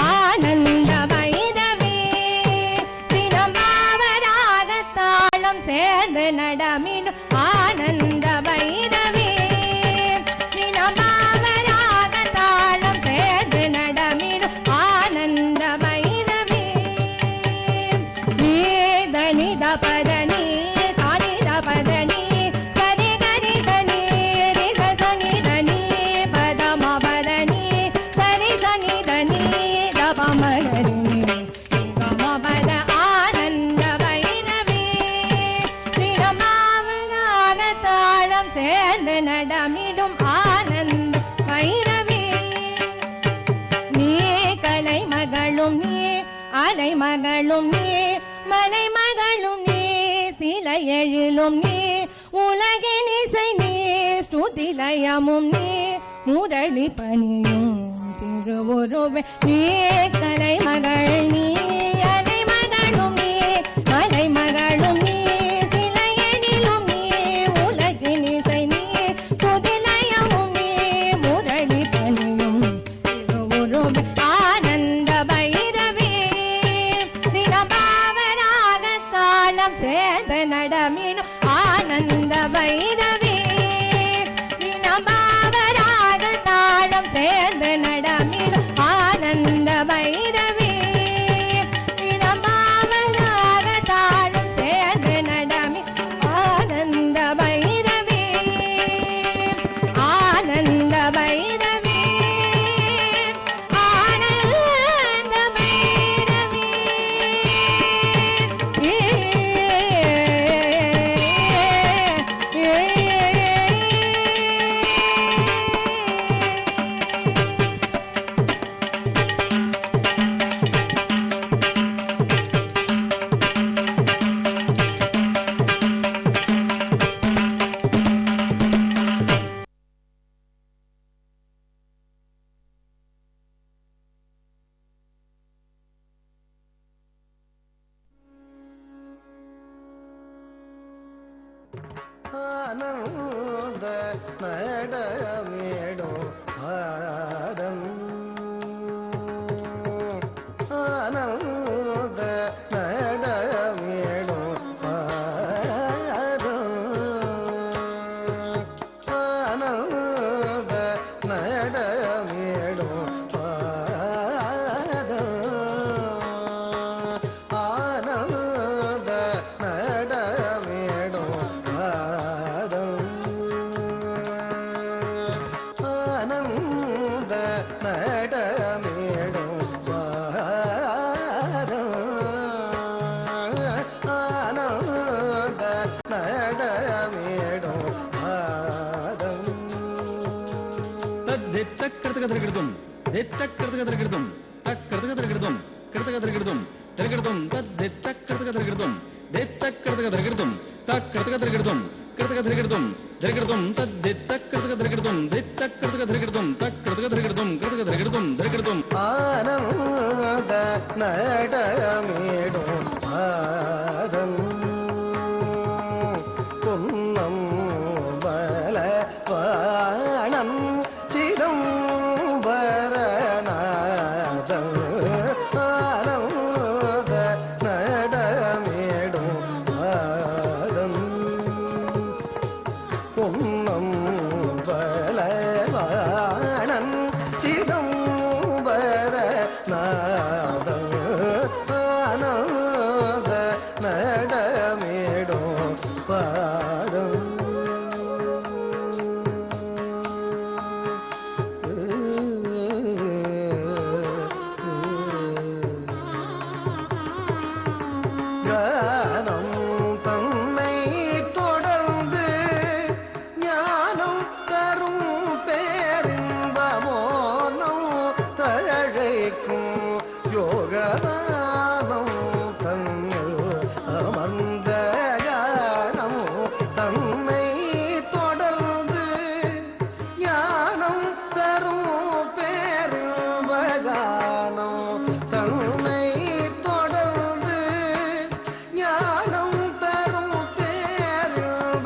ஆனந்த பைரவி தினமாவராக தாளம் சேர்ந்து நடமிடும் ஆனந்த பைரவி தினமாவராக தாளம் சேர்ந்து நடமிடும் ஆனந்த பைரவி நீதனித பதனி சானித பதனி சரி கரி தனி ரித சனி தனி பதம பதனி சரி சனி தனி தபமரணி கம பத ஆனந்த பைரவி தினமாவராக தாளம் சேர்ந்து நடமிடும் ஆனந்த பைரவி நீ கலை மகளும் நீ அலை மகளும் நீ மலை மகளும் நீ சிலை எழிலும் நீ உலகின் இசை நீ ஸ்துதிலயமும் நீ முதலி பணியும் திருவுருவே நீ கலை மகள் நீ அலை மகளும் நீ மலை மகளும் நீ சிலை எழிலும் நீ உலகின் இசை நீ ஸ்துதிலயமும் நீ முதலி பணியும் திருவுருவே ஆனந்த பைரவி தினமாவராக தாளம் சேர்ந்து நடமிடும் ஆனந்த பைரவி தினமாவராக தாளம் சேர்ந்து நடமிடும் ஆனந்த பைரவி தினமாவராக தாளம் சேர்ந்து நடமிடும் ஆனந்த பைரவி ஆனந்த பைரவி ஆனந்த பைரவி ஆனந்த நடமேடும் பாதம் ஆனந்த நடமேடும் பாதம் ஆனந்த நடமேடும் பாதம் ஆனந்த நடமேடும் ஆனந்த நடமேடும் பாதம் ஆனந்த நடமேடும் பாதம் தத்தித்தக்கிருதம் தித்தக்கிருதம் தக்கிருதம் கிருதம் திருகிருதம் தத்தித்தக்கிருதம் தித்தக்கிருதம் தக்கிருதம் கிருதம் திருகிருதம் தத்தித்தக்கிருதம் தித்தக்கிருதம் தக்கிருதம் ஆனந்த நடமேடும் பாதம் பொன்னம் பல வாணம் சிதம்பரநாதம் ஆனந்த நடமேடும் பாதம் பொன்னம் பல வாணம் சிதம்பரநாதம் ஆனந்த நடமேடும் பாதம் கானம் தன்னை தொடர்ந்து ஞானம் தரும் பேரின்பமோனம் தழைக்கும் யோகதானம் தன்னில் அமர்ந்த கானம் தன்னை தொடர்ந்து ஞானம் தரும் பேரின்பகானம் தன்னை தொடர்ந்து ஞானம் தரும் பேரின்பகானம்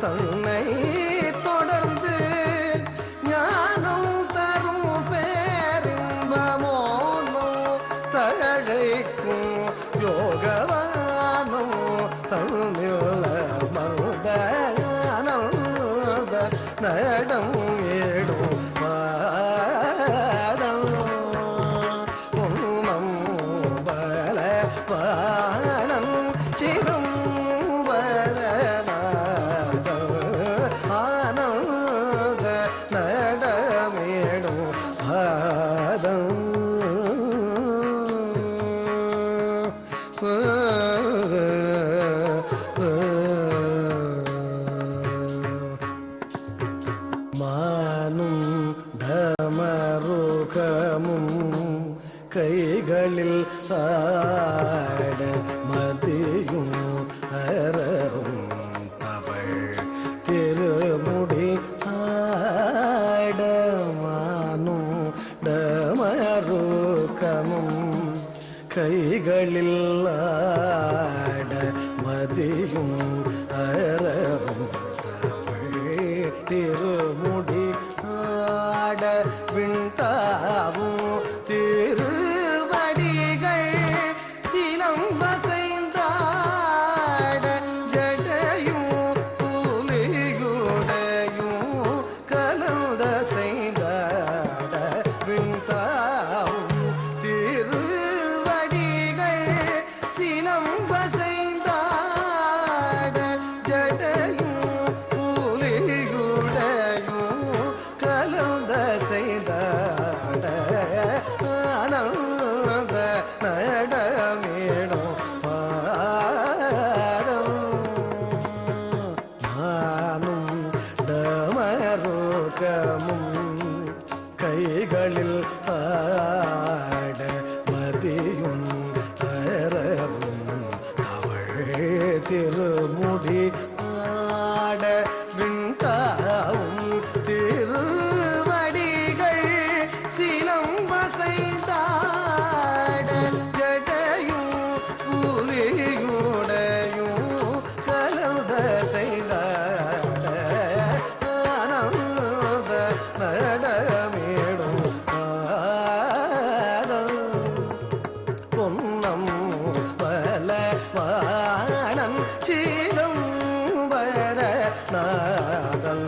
தன்னை தொடர்ந்து ஞானம் தரும் பேரின்பகானம் பாதம் மானும் டமருகமும் கைகளில் ஆட மதியும் அரரும் தவள் திருமுடி ஆடமானும் டமருகமும் கைகளில் ஆட மதியும் அரரும் தவள் திருமுடி ஆட விண்டாவும் திருவடிகள் சிலம்பசைந்தாட ஜடையும் புலியுடையும் கலந்த செய்தாட விண்டாவும் திருவடிகள் சிலம்பசைந்தாட ஜடையும் புலியுடையும் கலந்த செய்தாட ஆனந்த நடமேடும் பாதம் மானும் டமருகமும் கைகளில் ஆட மதியும் அரவும் அவள் திருமுடி ஆட விண்டாவும் திருவடிகள் சிலம்பசைந்தாட ஜடையும் புலியுடையும் கலந்த செய்தாட ஆனந்த நடமேடும் பாதம் பொன்னம் பலவாணன் சிதம்பர நாதன்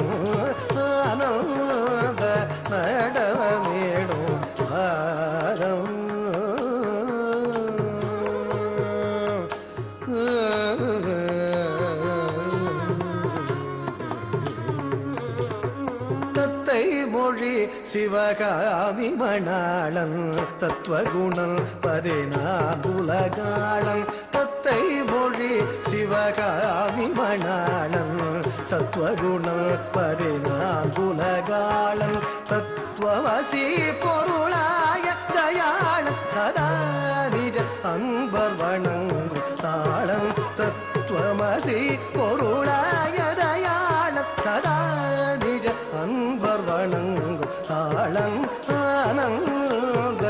ஆனந்த நடமேடும் பாதம் தத்தை மொழி சிவகாமி மணாளன் தத்துவகுணன் 14 உலகாளன் தத்தை மொழி சிவகாமி மணாளன் சத்வகுணன் 14 உலகாளன் தத்துவமசி பொருளாய தயாள சதா நிஜ அன்பர் வணங்கும் தாளம் தத்துவமசி பொருளாய தயாள சதா நிஜ அன்பர் வணங்கும் தாளம் ஆனந்த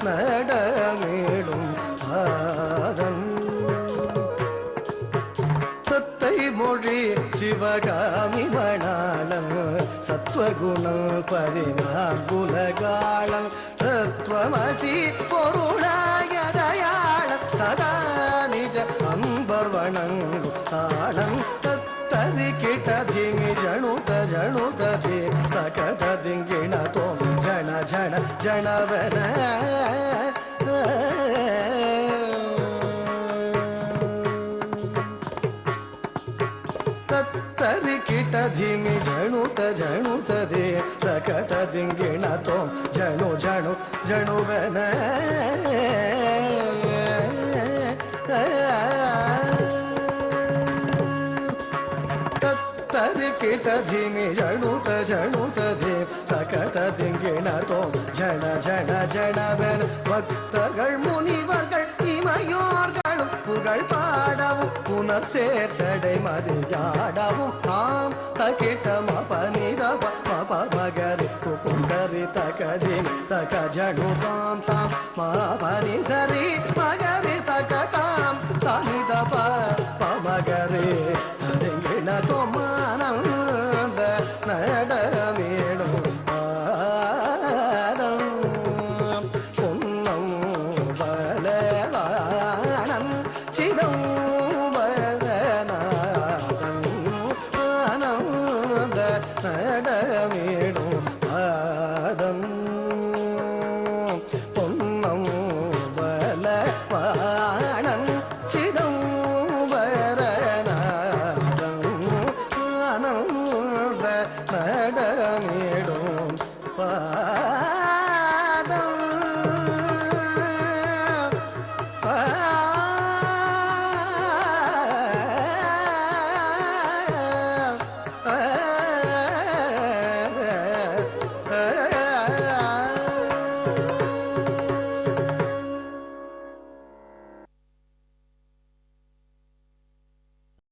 நடமேடும் பாதம் தத்தை மொழி சிவகாமி மணாளன் சத்வகுணம் 14 உலகாளன் தத்துவமசி பொருளாய தயாள சதா நிஜ அன்பர் வணங்கும் தாளம் தத்ததி கிட்டதிமி ஜணுத ஜணுததி தகத திங்கிಣ தோ ஜன ஜன ஜனவன ತತ್ತರಿ ಕಿಟ ಧಿಮಿ ಜಣುತ ಜಣುತದೆ ತಕತ ದಿಂಗಿಣ ತೋ ಜಣು ಜಣು ಜಣುವನ ತತ್ತರಿ ಕಿಟ ಧಿಮಿ ಜಣುತ ಜಣುತದೆ ತಕತ ದಿಂಗಿಣ ತೋ ಜಣ ಜಣ ಜಣವನ ಭಕ್ತர்கள் முனிவர்கள் இமையோர்களும் புகழ் பாடவும் புனர்சேர் சடை மதியாடவும் ஆம் தகிட்ட மபனித மப மகரி குண்டரி தகதின் தக ஜணு தாம் தாம் மபனி சரி மகரி தக தாம் சனித பமகரி அதிங்கின தொமானந்த நடமேடும் பாதம் பொன்னம் பலவாணன் சிதம்பரநாதன் ஆனந்த நடமேடும் பாதம் பொன்னம் பலவாணன் சிதம்பரநாதன் ஆனந்த நடமேடும்